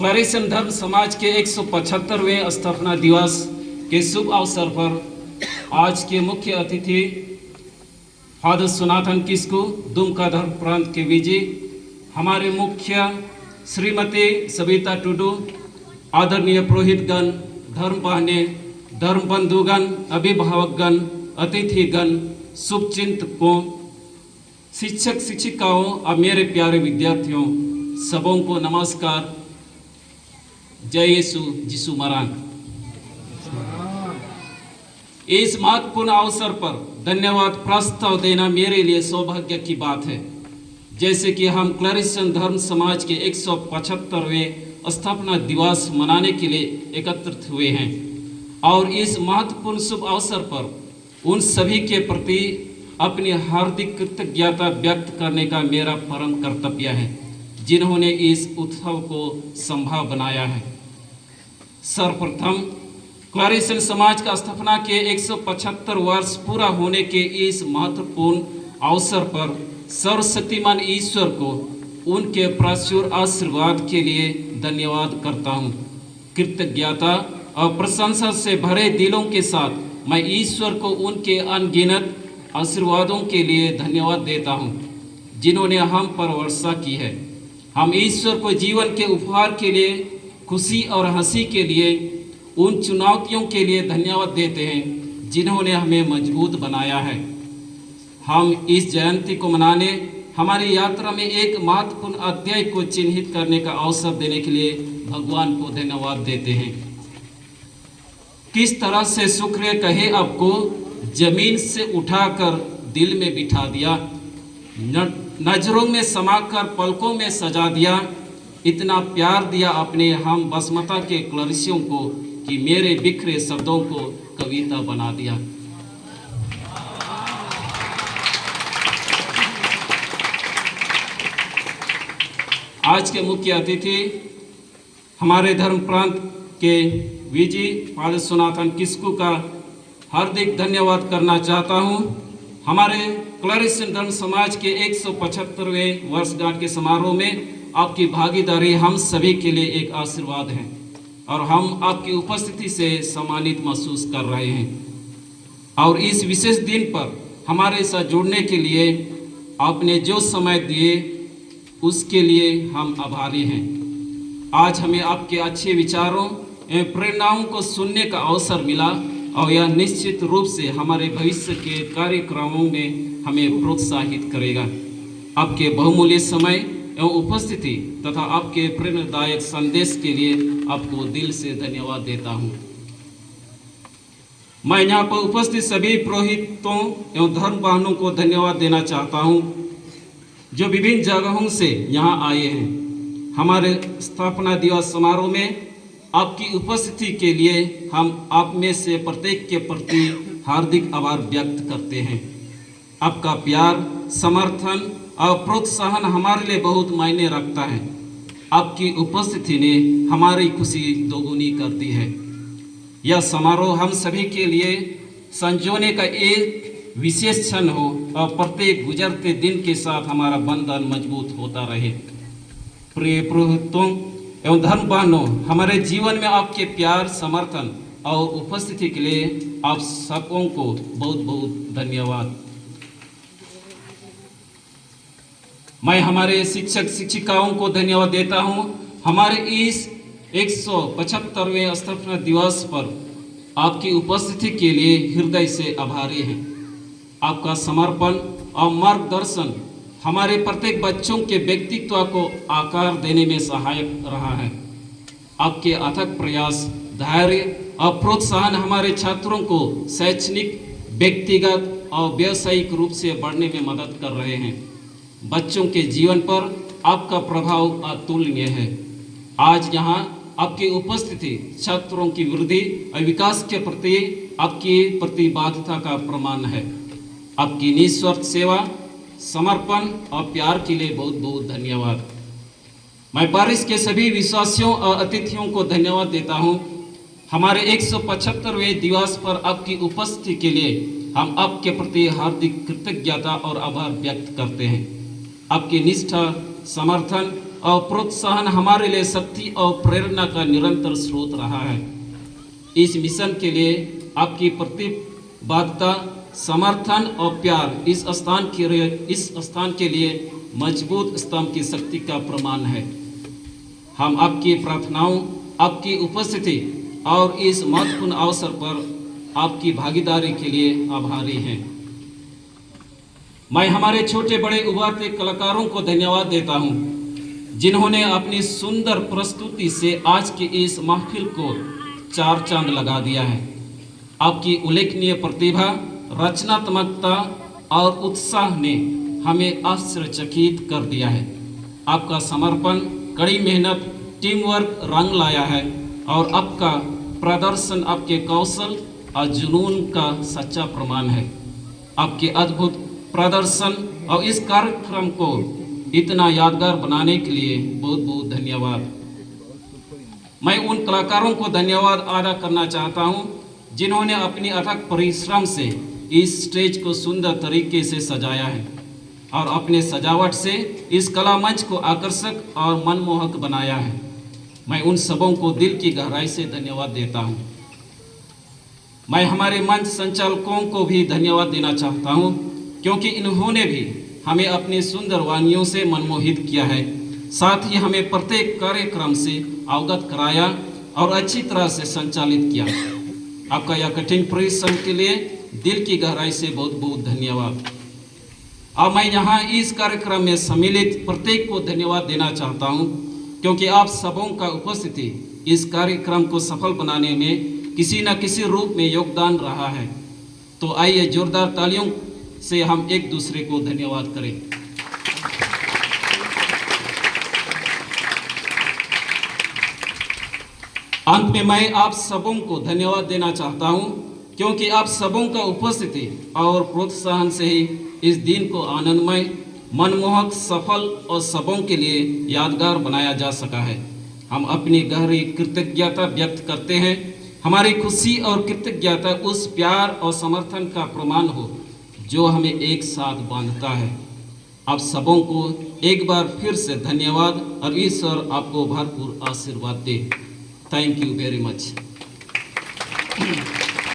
क्लैरिसन धर्म समाज के 175वें स्थापना दिवस के शुभ अवसर पर आज के मुख्य अतिथि फादर सनातन किस्कू दुमका धर्म प्रांत के विजय, हमारे मुख्य श्रीमती सविता टुडू, आदरणीय पुरोहितगण, धर्म बहने, धर्म बंधुगण, अभिभावकगण, अतिथिगण, शुभचिंतकों, शिक्षक शिक्षिकाओं और मेरे प्यारे विद्यार्थियों, सबों को नमस्कार। जय यीशु जिसु मरान। इस महत्वपूर्ण अवसर पर धन्यवाद प्रस्ताव देना मेरे लिए सौभाग्य की बात है। जैसे कि हम क्लैरिसन धर्म समाज के 175वें स्थापना दिवस मनाने के लिए एकत्रित हुए हैं और इस महत्वपूर्ण शुभ अवसर पर उन सभी के प्रति अपनी हार्दिक कृतज्ञता व्यक्त करने का मेरा परम कर्तव्य है, जिन्होंने इस उत्सव को संभव बनाया है। सर्वप्रथम क्लैरिसन समाज का स्थापना के 175 वर्ष पूरा होने के इस महत्वपूर्ण अवसर पर सर्वशक्तिमान ईश्वर को उनके प्रचुर आशीर्वाद के लिए धन्यवाद करता हूँ। कृतज्ञता और प्रशंसा से भरे दिलों के साथ मैं ईश्वर को उनके अनगिनत आशीर्वादों के लिए धन्यवाद देता हूँ, जिन्होंने हम पर वर्षा की है। हम ईश्वर को जीवन के उपहार के लिए, खुशी और हंसी के लिए, उन चुनौतियों के लिए धन्यवाद देते हैं जिन्होंने हमें मजबूत बनाया है। हम इस जयंती को मनाने, हमारी यात्रा में एक महत्वपूर्ण अध्याय को चिन्हित करने का अवसर देने के लिए भगवान को धन्यवाद देते हैं। किस तरह से शुक्र कहे आपको जमीन से उठाकर दिल में बिठा दिया, नजरों में समाकर पलकों में सजा दिया, इतना प्यार दिया अपने हम बसमता के क्लैरिसियों को कि मेरे बिखरे शब्दों को कविता बना दिया। आज के मुख्य अतिथि हमारे धर्म प्रांत के विजय फादर सनातन किस्कू का हार्दिक धन्यवाद करना चाहता हूं। हमारे क्लैरिसन धर्म समाज के 175वें वर्षगांठ के समारोह में आपकी भागीदारी हम सभी के लिए एक आशीर्वाद है और हम आपकी उपस्थिति से सम्मानित महसूस कर रहे हैं। और इस विशेष दिन पर हमारे साथ जुड़ने के लिए आपने जो समय दिए उसके लिए हम आभारी हैं। आज हमें आपके अच्छे विचारों एवं प्रेरणाओं को सुनने का अवसर मिला और यह निश्चित रूप से हमारे भविष्य के कार्यक्रमों में हमें प्रोत्साहित करेगा। आपके बहुमूल्य समय एवं उपस्थिति तथा आपके प्रेरणादायक संदेश के लिए आपको दिल से धन्यवाद देता हूं। मैं यहाँ पर उपस्थित सभी पुरोहितों एवं धर्म बहनों को धन्यवाद देना चाहता हूं, जो विभिन्न जगहों से यहाँ आए हैं। हमारे स्थापना दिवस समारोह में आपकी उपस्थिति के लिए हम आप में से प्रत्येक के प्रति हार्दिक आभार व्यक्त करते हैं। आपका प्यार, समर्थन और प्रोत्साहन हमारे लिए बहुत मायने रखता है। आपकी उपस्थिति ने हमारी खुशी दोगुनी कर दी है। यह समारोह हम सभी के लिए संजोने का एक विशेष क्षण हो और प्रत्येक गुजरते दिन के साथ हमारा बंधन मजबूत होता रहे। प्रिय पुरोहितों एवं धर्म बहनों, हमारे जीवन में आपके प्यार, समर्थन और उपस्थिति के लिए आप सबों को बहुत बहुत धन्यवाद। मैं हमारे शिक्षक शिक्षिकाओं को धन्यवाद देता हूं। हमारे इस 175वें स्थापना दिवस पर आपकी उपस्थिति के लिए हृदय से आभारी हैं। आपका समर्पण और मार्गदर्शन हमारे प्रत्येक बच्चों के व्यक्तित्व को आकार देने में सहायक रहा है। आपके अथक प्रयास, धैर्य और प्रोत्साहन हमारे छात्रों को शैक्षणिक, व्यक्तिगत और व्यावसायिक रूप से बढ़ने में मदद कर रहे हैं। बच्चों के जीवन पर आपका प्रभाव अतुलनीय है। आज यहाँ आपकी उपस्थिति छात्रों की वृद्धि और विकास के प्रति आपकी प्रतिबद्धता का प्रमाण है। आपकी निस्वार्थ सेवा, समर्पण और प्यार के लिए बहुत बहुत धन्यवाद। मैं पारिस के सभी विश्वासियों और अतिथियों को धन्यवाद देता हूँ। हमारे 175वें दिवस पर आपकी उपस्थिति के लिए हम आपके प्रति हार्दिक कृतज्ञता और आभार व्यक्त करते हैं। आपकी निष्ठा, समर्थन और प्रोत्साहन हमारे लिए शक्ति और प्रेरणा का निरंतर स्रोत रहा है। इस मिशन के लिए आपकी प्रतिबद्धता, समर्थन और प्यार इस स्थान के लिए मजबूत स्तंभ की शक्ति का प्रमाण है। हम आपकी प्रार्थनाओं, आपकी उपस्थिति और इस महत्वपूर्ण अवसर पर आपकी भागीदारी के लिए आभारी हैं। मैं हमारे छोटे बड़े उभरते कलाकारों को धन्यवाद देता हूं, जिन्होंने अपनी सुंदर प्रस्तुति से आज की इस महफिल को चार चांद लगा दिया है। आपकी उल्लेखनीय प्रतिभा, रचनात्मकता और उत्साह ने हमें आश्चर्यचकित कर दिया है। आपका समर्पण, कड़ी मेहनत, टीम वर्क रंग लाया है और आपका प्रदर्शन आपके कौशल और जुनून का सच्चा प्रमाण है। आपके अद्भुत प्रदर्शन और इस कार्यक्रम को इतना यादगार बनाने के लिए बहुत बहुत धन्यवाद। मैं उन कलाकारों को धन्यवाद अदा करना चाहता हूं, जिन्होंने अपनी अथक परिश्रम से इस स्टेज को सुंदर तरीके से सजाया है और अपने सजावट से इस कला मंच को आकर्षक और मनमोहक बनाया है। मैं उन सबों को दिल की गहराई से धन्यवाद देता हूं। मैं हमारे मंच संचालकों को भी धन्यवाद देना चाहता हूं, क्योंकि इन्होंने भी हमें अपनी सुंदर वानियों से मनमोहित किया है। साथ ही हमें प्रत्येक कार्यक्रम से अवगत कराया और अच्छी तरह से संचालित किया। आपका यह कठिन परिश्रम के लिए दिल की गहराई से बहुत बहुत धन्यवाद। अब मैं यहाँ इस कार्यक्रम में सम्मिलित प्रत्येक को धन्यवाद देना चाहता हूँ, क्योंकि आप सबों का उपस्थिति इस कार्यक्रम को सफल बनाने में किसी न किसी रूप में योगदान रहा है। तो आइए जोरदार तालियों से हम एक दूसरे को धन्यवाद करें। अंत में मैं आप सबों को धन्यवाद देना चाहता हूं, क्योंकि आप सबों का उपस्थिति और प्रोत्साहन से ही इस दिन को आनंदमय, मनमोहक, सफल और सबों के लिए यादगार बनाया जा सका है। हम अपनी गहरी कृतज्ञता व्यक्त करते हैं। हमारी खुशी और कृतज्ञता उस प्यार और समर्थन का प्रमाण हो जो हमें एक साथ बांधता है। आप सबों को एक बार फिर से धन्यवाद और ईश्वर आपको भरपूर आशीर्वाद दे। Thank you very much.